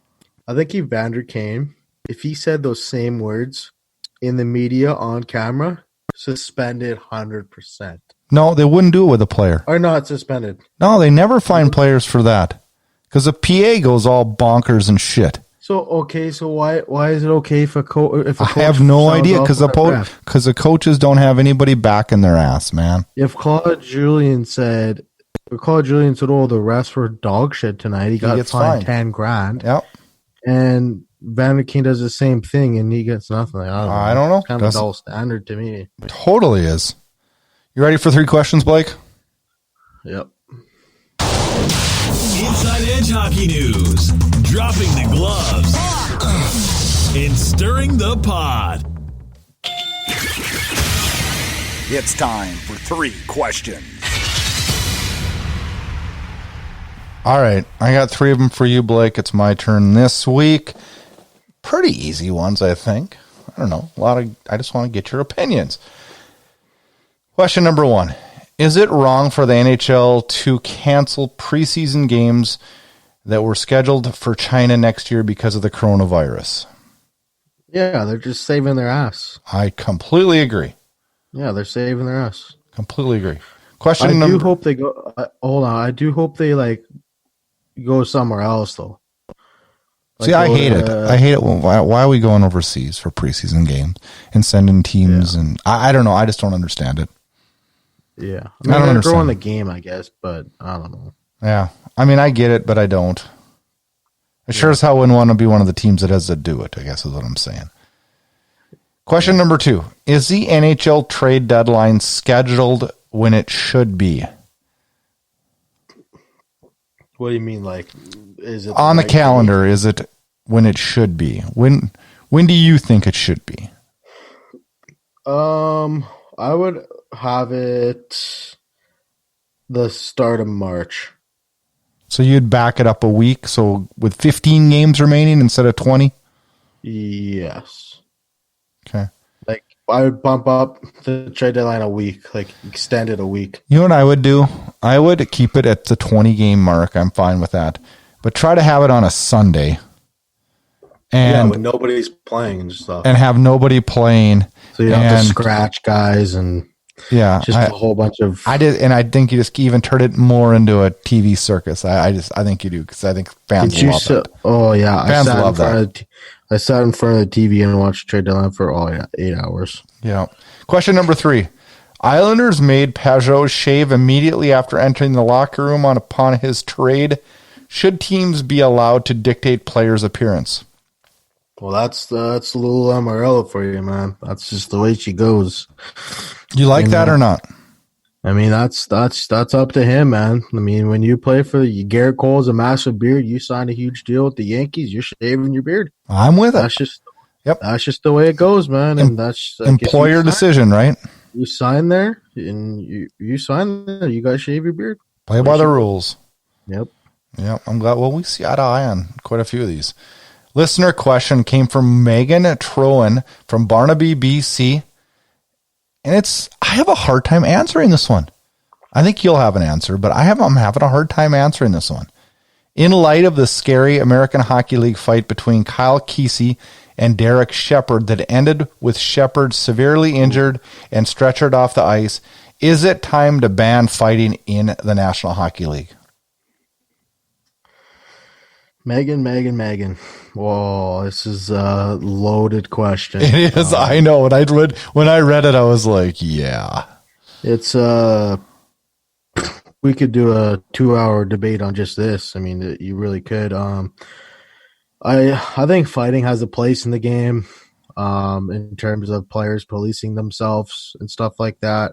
I think Evander Kane, if he said those same words in the media on camera, suspended 100%. No, they wouldn't do it with a player. Or not suspended. No, they never fine players for that. Because the PA goes all bonkers and shit. So why is it okay if a coach? I have no idea because the coaches don't have anybody backing their ass, man. If Claude Julien said, "Oh, the refs were dog shit tonight," he got fined $10,000. Yep. And Vander Kane does the same thing, and he gets nothing. I don't know. It's kind of a dull standard to me. Totally is. You ready for 3 questions, Blake? Yep. Inside Edge Hockey News. Dropping the gloves and stirring the pot. It's time for 3 questions. All right. I got 3 of them for you, Blake. It's my turn this week. Pretty easy ones, I think. I don't know. I just want to get your opinions. Question number 1. Is it wrong for the NHL to cancel preseason games that were scheduled for China next year because of the coronavirus? Yeah, they're just saving their ass. I completely agree. Yeah, they're saving their ass. Completely agree. I do hope they go. Hold on. I do hope they go somewhere else though. See, I hate it. I hate it. Why are we going overseas for preseason games and sending teams? Yeah. And I don't know. I just don't understand it. Yeah, I mean, they're growing the game, I guess, but I don't know. Yeah, I mean, I get it, but I don't. I sure as hell wouldn't want to be one of the teams that has to do it, I guess is what I'm saying. Question number 2. Is the NHL trade deadline scheduled when it should be? What do you mean, is it on the calendar? Is it when it should be? When do you think it should be? I would have it the start of March. So you'd back it up a week, so with 15 games remaining instead of 20? Yes. Okay. I would bump up the trade deadline a week, extend it a week. You know what I would do? I would keep it at the 20-game mark. I'm fine with that. But try to have it on a Sunday. And when nobody's playing and stuff. And have nobody playing. So you don't have to scratch guys and just a whole bunch of... I think you just even turn it more into a TV circus. I think you do, because I think fans love it. Oh, yeah. Fans love that. I sat in front of the TV and watched trade deadline for 8 hours. Yeah. Question number 3. Islanders made Pajot shave immediately after entering the locker room upon his trade. Should teams be allowed to dictate players' appearance? Well, that's Lou Lamoriello for you, man. That's just the way she goes. You like that or not? I mean, that's up to him, man. I mean, when you play for Garrett Cole's a massive beard, you signed a huge deal with the Yankees, you're shaving your beard. I'm with it. That's just the way it goes, man. And that's employer decision, right? You sign there, and you sign there. You guys shave your beard. Play by the rules. Yep. I'm glad. Well, we see eye to eye on quite a few of these. Listener question came from Megan Troen from Barnaby, BC. And I have a hard time answering this one. I think you'll have an answer, but I'm having a hard time answering this one. In light of the scary American Hockey League fight between Kyle Kesey and Derek Shepard that ended with Shepard severely injured and stretchered off the ice, is it time to ban fighting in the National Hockey League? Megan. Whoa, this is a loaded question. It is. I know. When I read it, I was like, yeah. It's we could do a 2-hour debate on just this. I mean, you really could. I think fighting has a place in the game, in terms of players policing themselves and stuff like that,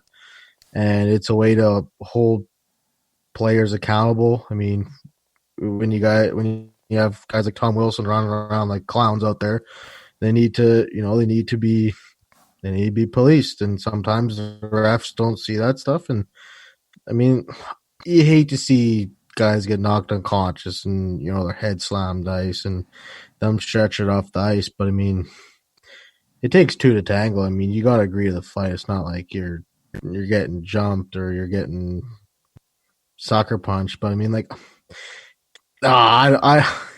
and it's a way to hold players accountable. I mean, when you have guys like Tom Wilson running around like clowns out there, they need to be policed, and sometimes the refs don't see that stuff. And I mean, you hate to see guys get knocked unconscious and their head slammed ice and them stretchered off the ice, but I mean, it takes two to tangle. I mean, you got to agree to the fight. It's not like you're getting jumped or you're getting sucker punched, but I mean, like,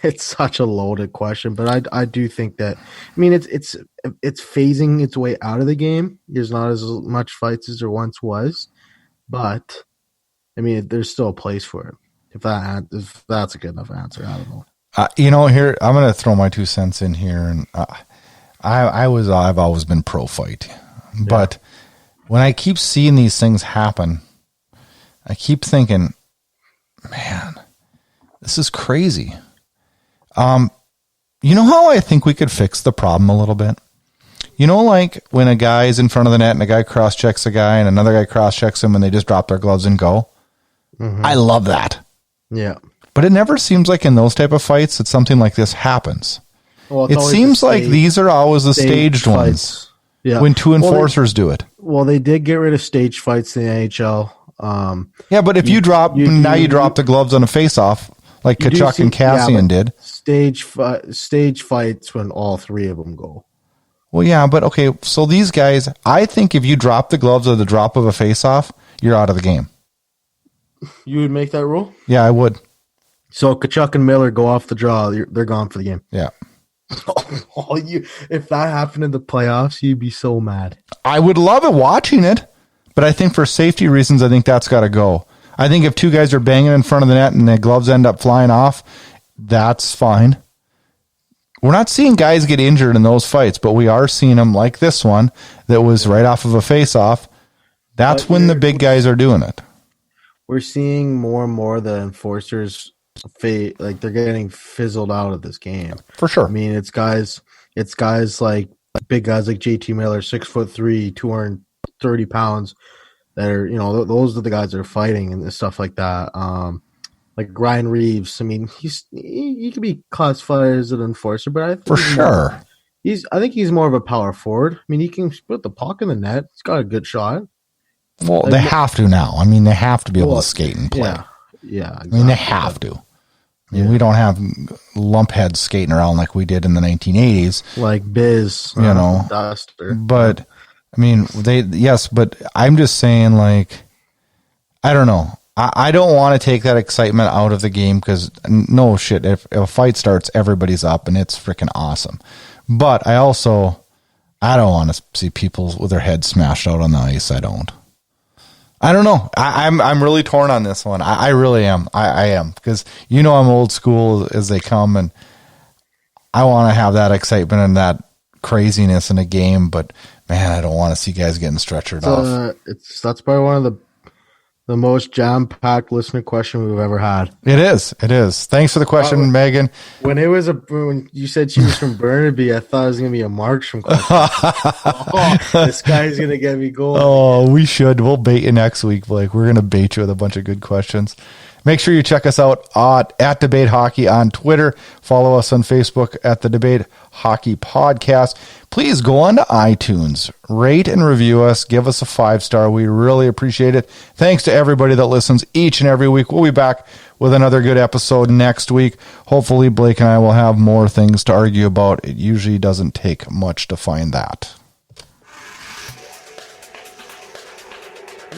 it's such a loaded question, but I do think that, I mean, it's phasing its way out of the game. There's not as much fights as there once was, but I mean, there's still a place for it. If that's a good enough answer, I don't know. Here I'm going to throw my 2 cents in here, and I've always been pro fight, but when I keep seeing these things happen, I keep thinking, man, this is crazy. You know how I think we could fix the problem a little bit? Like when a guy is in front of the net and a guy cross-checks a guy and another guy cross-checks him and they just drop their gloves and go. Mm-hmm. I love that. Yeah. But it never seems like in those type of fights that something like this happens. Well, it seems like these are always the staged ones. Yeah. When two enforcers do it. Well, they did get rid of stage fights in the NHL. Yeah, but if you drop the gloves on a face-off, like Tkachuk and Cassian did. Stage fights when all three of them go. Well, yeah, but okay, so these guys, I think if you drop the gloves at the drop of a face-off, you're out of the game. You would make that rule? Yeah, I would. So Tkachuk and Miller go off the draw, they're gone for the game. Yeah. If that happened in the playoffs, you'd be so mad. I would love it watching it, but I think for safety reasons, I think that's got to go. I think if two guys are banging in front of the net and their gloves end up flying off, that's fine. We're not seeing guys get injured in those fights, but we are seeing them like this one that was right off of a face-off. That's when the big guys are doing it. We're seeing more and more the enforcers like they're getting fizzled out of this game. For sure. I mean, it's guys like big guys like JT Miller, 6'3", 230 pounds. That are, those are the guys that are fighting and stuff like that. Like Ryan Reeves. I mean, he could be classified as an enforcer, but I think he's more of a power forward. I mean, he can put the puck in the net. He's got a good shot. Well, they have to now. I mean, they have to be able to skate and play. Yeah. Exactly. I mean, they have to. I mean, we don't have lumpheads skating around like we did in the 1980s. Like Biz, Duster. But I mean, but I'm just saying, like, I don't know. I don't want to take that excitement out of the game because no shit, if a fight starts, everybody's up and it's freaking awesome. But I don't want to see people with their heads smashed out on the ice. I don't know. I'm really torn on this one. I really am. I am because I'm old school as they come, and I want to have that excitement and that craziness in a game. But man, I don't want to see guys getting stretchered off. That's probably one of the the most jam-packed listener question we've ever had. It is. Thanks for the question, Megan. When you said she was from Burnaby, I thought it was going to be a Markstrom question. This guy's going to get me going. Oh, we should. We'll bait you next week, Blake. We're going to bait you with a bunch of good questions. Make sure you check us out at Debate Hockey on Twitter. Follow us on Facebook at the Debate Hockey Podcast. Please go on to iTunes, rate and review us, give us a 5-star. We really appreciate it. Thanks to everybody that listens each and every week. We'll be back with another good episode next week. Hopefully, Blake and I will have more things to argue about. It usually doesn't take much to find that.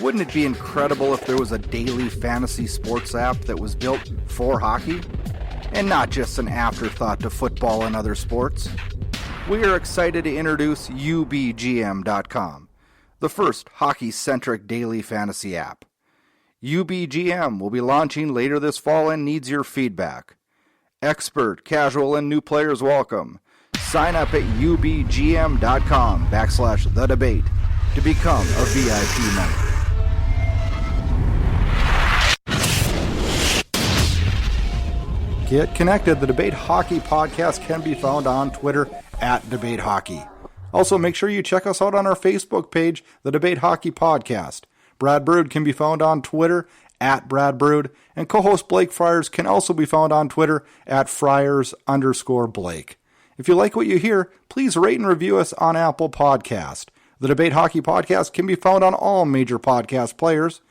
Wouldn't it be incredible if there was a daily fantasy sports app that was built for hockey? And not just an afterthought to football and other sports? We are excited to introduce UBGM.com, the first hockey-centric daily fantasy app. UBGM will be launching later this fall and needs your feedback. Expert, casual, and new players welcome. Sign up at UBGM.com/thedebate to become a VIP member. Get connected. The Debate Hockey Podcast can be found on Twitter at Debate Hockey. Also, make sure you check us out on our Facebook page, The Debate Hockey Podcast. Brad Burud can be found on Twitter at Brad Burud, and co-host Blake Friars can also be found on Twitter at Friars_Blake. If you like what you hear, please rate and review us on Apple Podcast. The Debate Hockey Podcast can be found on all major podcast players.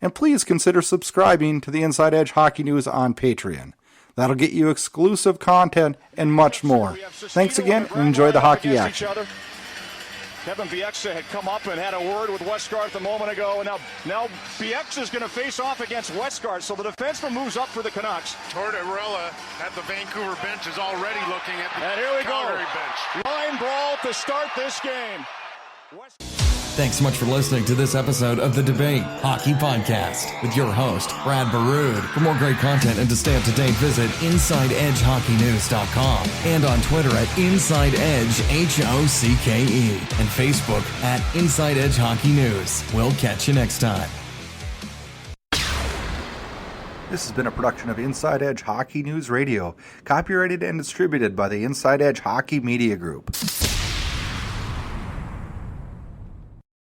And please consider subscribing to the Inside Edge Hockey News on Patreon. That'll get you exclusive content and much more. Thanks again, and enjoy the hockey action. Kevin Bieksa had come up and had a word with Westgarth a moment ago, and now Bieksa is going to face off against Westgarth, so the defenseman moves up for the Canucks. Tortorella at the Vancouver bench is already looking at the Calgary bench. Line brawl to start this game. Thanks so much for listening to this episode of the Debate Hockey Podcast with your host, Brad Burud. For more great content and to stay up to date, visit InsideEdgeHockeyNews.com and on Twitter at InsideEdgeHOCKE and Facebook at Inside Edge Hockey News. We'll catch you next time. This has been a production of Inside Edge Hockey News Radio, copyrighted and distributed by the Inside Edge Hockey Media Group.